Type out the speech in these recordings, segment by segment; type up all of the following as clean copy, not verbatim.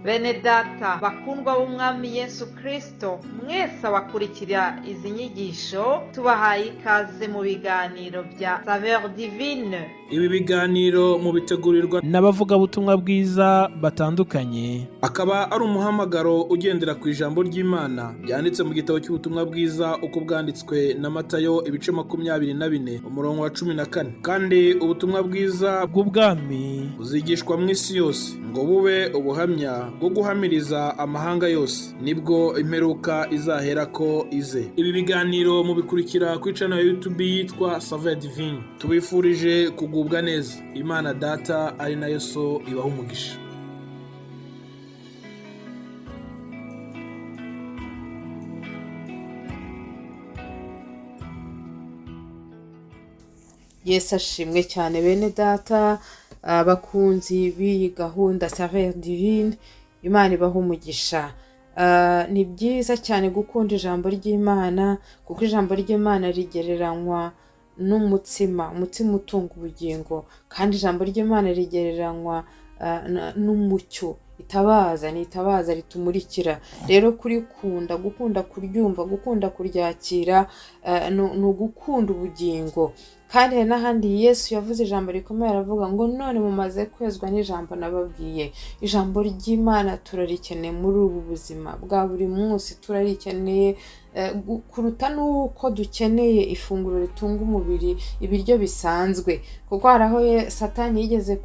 Bene data bakundwa b'umwami Yesu Kristo, mwese abakurikira izi nyigisho tubahaye ikaze mu biganiro bya Saveur Divine. Ibi biganiro mu bitegurirwa n'abavugabutumwa bwiza batandukanye, akaba ari umuhamagaro ugendera ku ijambo ry'Imana byanditse mu gitabo cy'ubutumwa bwiza uko bwanditswe na Matayo ibice 24 umurongo wa 14. Kandi ubutumwa bwiza bw'ubwami buzigishwa mu isi yose ngo bube ubuhamya bwo guhamiriza amahanga yose, nibwo imperuka izahera ko ize. Ibi biganiro mubikurikira ku channel ya YouTube yitwa Saveur Divine. Tubifurije kugubwa neza. Imana Data ari nayo So ibaha umugisha. Yesu ashimwe cyane bene data, abakunzi b'iyi gahunda Saveur Divine, Imana ibaha umugisha. Ni byiza cyane gukunda ijambo ry'Imana, kuko ijambo ry'Imana rigereranywa n'umutsima utunga ubugingo, kandi ijambo ry'Imana rigereranywa n'umucyo itabaza ritumurikira. Rero gukunda kuryumva, gukunda kuryakira, ni ugukunda ubugingo. Kandi n'ahandi Yesu yavuze ijambo rikomeye, aravuga ngo none mumaze kwezwa n'ijambo nababwiye. Ijambo ry'Imana turarikeneye muri ubu buzima bwa buri munsi, turarikeneye kuruta nuko dukeneye ifunguro ritunga umubiri, ibiryo bisanzwe. Kuko haraho Satani yigeze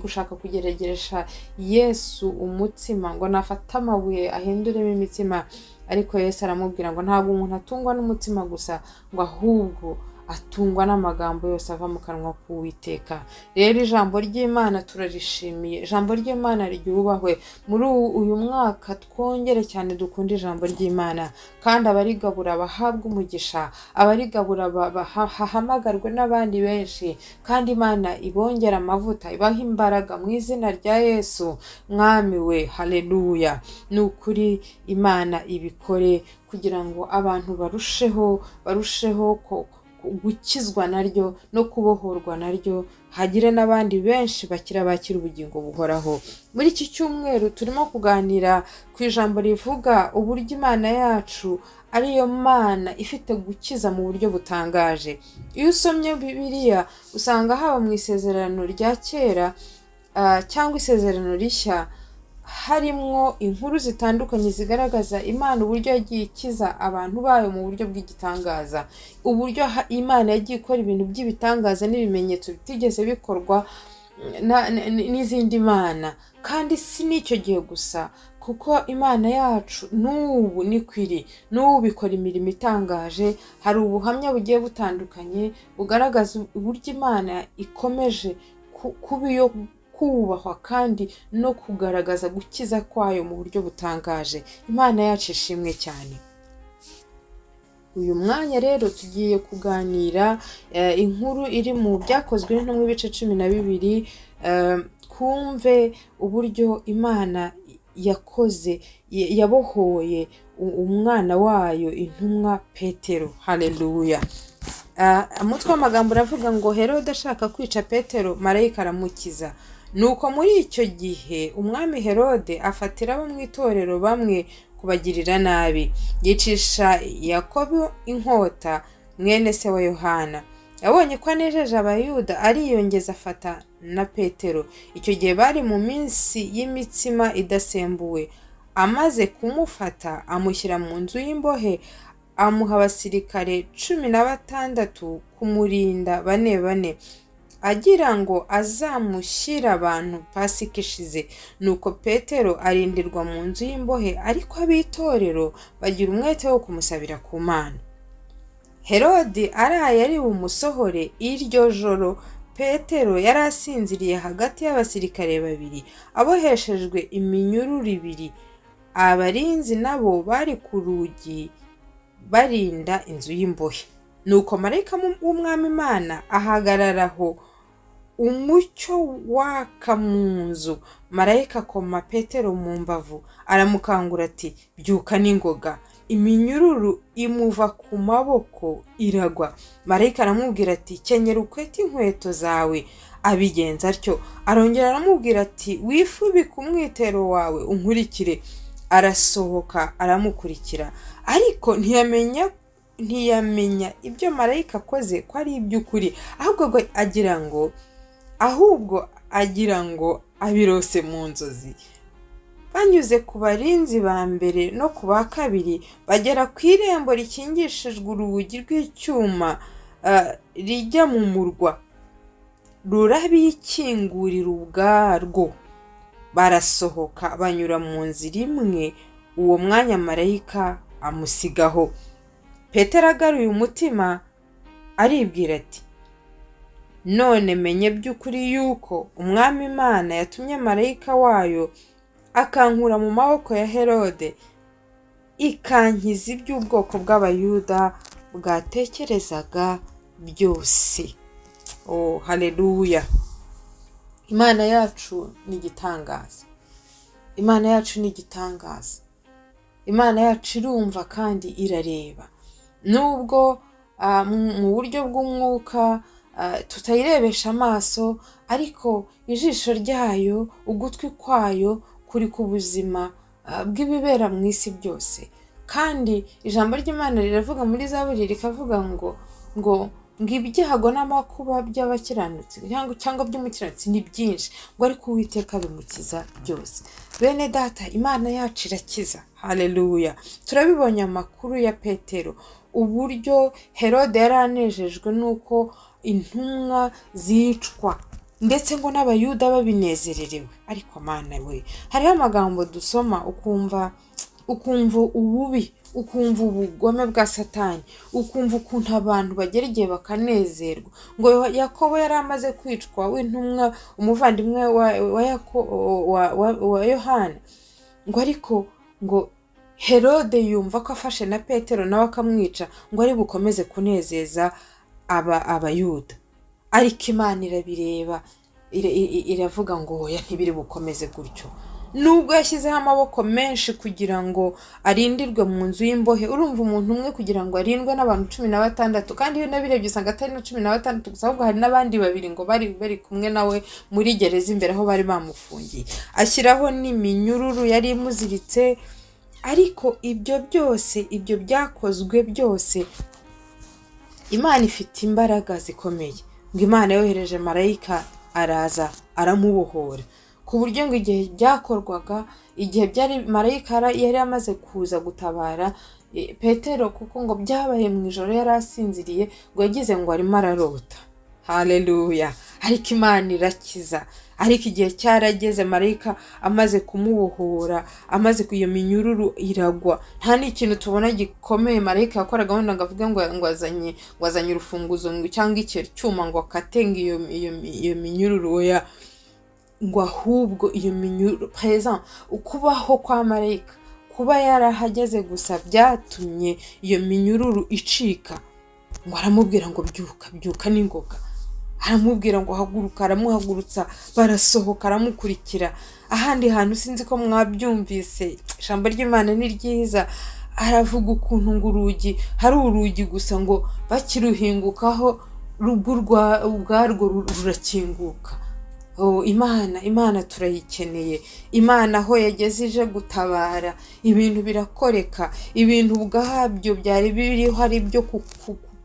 gushaka kugerageresha Yesu umutsima ngo nafata amabuye ahinduremo imitsima, ariko Yesu aramubwira ngo ntabwo umuntu atungwa n'umutsima gusa, ngo ahubwo atungwa n'amagambo yose ava mu kanwa k'Uwiteka. Rero ijambo ry'Imana turarishimiye, ijambo ry'Imana ryubahwe. Muri uyu mwaka twongere cyane dukunda ijambo ry'Imana, kandi abarigabura bahabwa umugisha, abarigabura hahamagarwe n'abandi benshi, kandi Imana ibongera amavuta, ibaha imbaraga mu izina rya Yesu mwami we. Haleluya. Ni ukuri Imana ibikore kugira ngo abantu barusheho gukizwa naryo no kubohorwa naryo, hagire n'abandi benshi bakira ubugingo buhoraho. Muri iki cyumweru turimo kuganira ku ijambo rivuga uburyo Imana yacu ariyo Mana ifite gukiza mu buryo butangaje. Iyo usomye Bibiliya usanga haba mu isezerano rya kera cyangwa isezerano rishya harimwo inkuru zitandukanye zigaragaza Imana uburyo yagiye ikiza abantu bayo mu buryo bw'igitangaza, uburyo Imana yagiye ikora ibintu by'ibitangaza n'ibimenyetso bitigeze bikorwa n'izindi mana. Kandi si n'icyo gihe gusa, kuko Imana yacu n'ubu nikwiri, n'ubu bikora imirimo itangaje. Hari ubuhamya bugiye butandukanye bugaragaza uburyo Imana ikomeje kuba iyo kubahwa kandi no kugaragaza gukiza kwayo mu buryo butangaje. Imana yacu ishimwe cyane. Uyu mwanya rero tugiye kuganira inkuru iri mu Byakozwe n'Intumwa ibice 12, twumve uburyo Imana yabohoye umwana wayo intumwa Petero. Haleluya. Umutwe w'amagambo uravuga ngo Herode ashaka kwica Petero, marayika aramukiza. Nuko muri icyo gihe umwami Herode afatira abo mu itorero bamwe kubagirira nabi, yicisha Yakobo inkota mwene se wa Yohana. Yabonye ko anejeje Abayuda, ariyongeza afata na Petero. Icyo gihe bari mu minsi y'imitsima idasembuwe. Amaze kumufata amushyira mu nzu y'imbohe, amuha abasirikare 16 kumurinda 4, agira ngo azamushyira abantu Pasika ishize. Nuko Petero arindirwa mu nzu y'imbohe, ariko ab'itorero bagira umwete wo kumusabira ku Mana. Herode araye ari bumusohore. Iryo joro Petero yari asinziriye hagati y'abasirikare 2 aboheshejwe iminyururu 2. Abarinzi nabo bari ku rugi barinda inzu y'imbohe. Nuko marayika w'umwami Imana ahagararaho, umucyo waka mu nzu. Marayika akoma Petero mu mbavu, aramukangura ati byuka n'ingoga. Iminyururu imuva ku maboko iragwa. Marayika aramubwira ati kenyera ukwete inkweto zawe. abigenza atyo. Arongera aramubwira ati wifubike umwitero wawe unkurikire. Arasohoka aramukurikira, ariko ntiyamenya ibyo marayika akoze ko ari iby'ukuri, ahubwo agira ngo abirose mu nzozi. Banyuze ku barinzi ba mbere no ku ba kabiri, bagera ku irembo rikingishijwe urugi rw'icyuma rijya mu murwa, rurabikingurira ubwarwo. Barasohoka banyura mu nzira imwe, uwo mwanya marayika amusigaho. Petero agaruye umutima aribwira ati none menye by'ukuri yuko umwami Imana yatumye marayika wayo akankura mu maboko ya Herode, ikankiza iby'ubwoko bw'abayuda bwatekerezaga byose. Haleluya! Imana yacu ni igitangaza. Imana yacu ni igitangaza. Imana yacu irumva kandi irareba. Nubwo mu buryo bw'umwuka tutayirebesha amaso, ariko ijisho ryayo, ugutwi kwayo kuri ku buzima bw'ibibera mu isi byose. Kandi ijambo ry'Imana riravuga muri Zaburi rikavuga ngo ibyago n'amakuba by'abakiranutsi cyangwa by'umukiranutsi ni byinshi, ngo ariko Uwiteka bimukiza byose. Bene data, Imana yacu irakiza. Haleluya! Turabibonye amakuru ya Petero, uburyo Herode yari anejejwe nuko intumwa zicwa, ndetse ngo n'abayuda babinezererewe. Ariko Mana we, hariho amagambo dusoma ukumva ububi, ukumva ubugome bwa Satani, ukumva ukuntu abantu bagera igihe bakanezerwa. Ngo Yakobo yari amaze kwicwa, w'intumwa umuvandimwe wa Yohana, ngo ariko ngo Herode yumva ko afashe na Petero nawe akamwica, ngo ari bukomeze kunezeza abayuda. Ariko Imana irabireba, iravuga ngo oya, ntibiri bukomeze gutyo. Nubwo yashyizeho amaboko menshi kugira ngo arindirwe mu nzu y'imbohe. Urumva umuntu umwe kugira ngo arindwe n'abantu 16, kandi iyo nabirebye usanga atari na 16 gusa, ahubwo hari n'abandi babiri ngo bari kumwe nawe muri gereza imbere aho bari bamufungiye. Ashyiraho n'iminyururu yari imuziritse. Ariko ibyo byose, ibyo byakozwe byose, Imana ifite imbaraga zikomeye. Ngo Imana yohereje marayika, araza aramubohora, ku buryo ngo igihe byakorwaga, igihe byari marayika yari amaze kuza gutabara Petero, kuko ngo byabaye mu ijoro yari asinziriye, ngo yagize ngo arimo ararota. Haleluya! Ariko Imana irakiza. Ariko igihe cyarageze, marayika amaze kumubohora, amaze iyo minyururu iragwa. Nta n'ikintu tubona gikomeye marayika yakoraga wenda ngo avuge ngo azanye urufunguzo cyangwa icyuma ngo akatenge iyo minyururu. Oya, ngo ahubwo iyo minyururu present, ukubaho kwa marayika, kuba yarahageze gusa byatumye iyo minyururu icika. Ngo aramubwira ngo byuka n'ingoga, aramubwira ngo haguruka, aramuhagurutsa, barasohoka, aramukurikira. Ahandi hantu sinzi ko mwabyumvise, ijambo ry'Imana ni ryiza. Aravuga ukuntu ngo hari urugi gusa, ngo bakiruhingukaho ubwarwo rurakinguka. Imana turayikeneye. Imana aho yageze ije gutabara, ibintu birakoreka. Ibintu ubwabyo byari biriho hari ibyo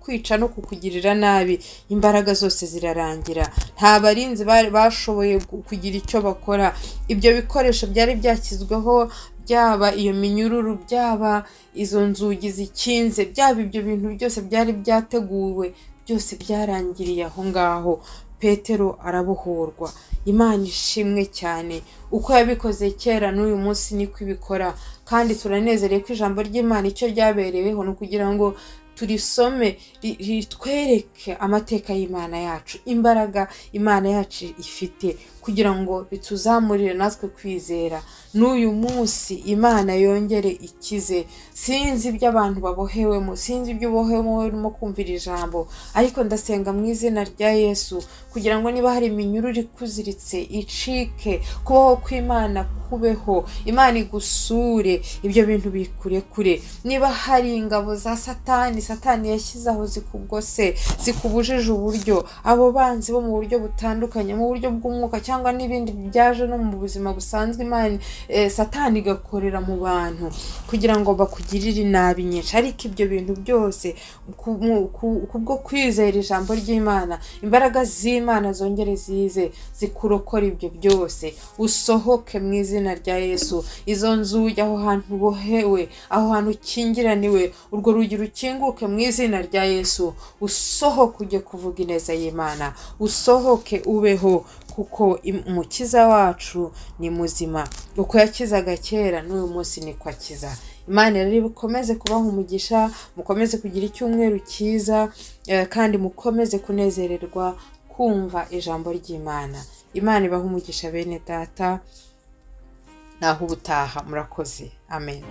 kwica no kukugirira nabi, imbaraga zose zirarangira. Nta barinzi bashoboye kugira icyo bakora. Ibyo bikoresho byari byakizweho, byaba iyo minyururu, byaba izo nzugi zikinze, byaba ibyo bintu byose byari byateguwe, byose byarangiriye aho ngaho. Petero arabohorwa. Imana ishimwe cyane. Uko yabikoze kera n'uyu munsi niko ibikora, kandi turanezereye ko ijambo ry'Imana icyo ryabereweho ni ukugira ngo turisome, ritwereke amateka y'Imana yacu, imbaraga Imana yacu ifite, kugira ngo bituzamurire natwe kwizera. N'uyu munsi Imana yongere ikize. Sinzi ibyo abantu babohewemo, sinzi ibyo ubohewemo urimo kumvira ijambo, ariko ndasenga mu izina rya Yesu kugira ngo niba hari iminyururu ikuziritse icike, kubaho kw'Imana kubeho, Imana igusure, ibyo bintu bikure kure. Niba hari ingabo za Satani satani yashyizeho zikugose, zikubujije uburyo, abo banzi bo mu buryo butandukanye, mu buryo bw'umwuka cyangwa n'ibindi byaje no mu buzima busanzwe, Imana satani igakorera mu bantu kugira ngo bakugirire inabi nyinshi. Ariko ibyo bintu byose kubwo kwizera ijambo ry'Imana, imbaraga z'Imana zongere zize zikurokora ibyo byose, usohoke mu izina rya Yesu. Izo nzugi, aho hantu bohewe, aho hantu ukingiraniwe, urwo rugi rukinguke mu izina rya Yesu. Usohoke ujye kuvuga ineza y'Imana, usohoke ubeho, kuko umukiza wacu ni muzima. Uko yakizaga kera n'uyu munsi niko akiza. Imana rero ikomeze kubaha umugisha, mukomeze kugira icyumweru cyiza, kandi mukomeze kunezererwa kumva ijambo ry'Imana. Imana ibaha umugisha bene data, naho ubutaha. Murakoze. Amen.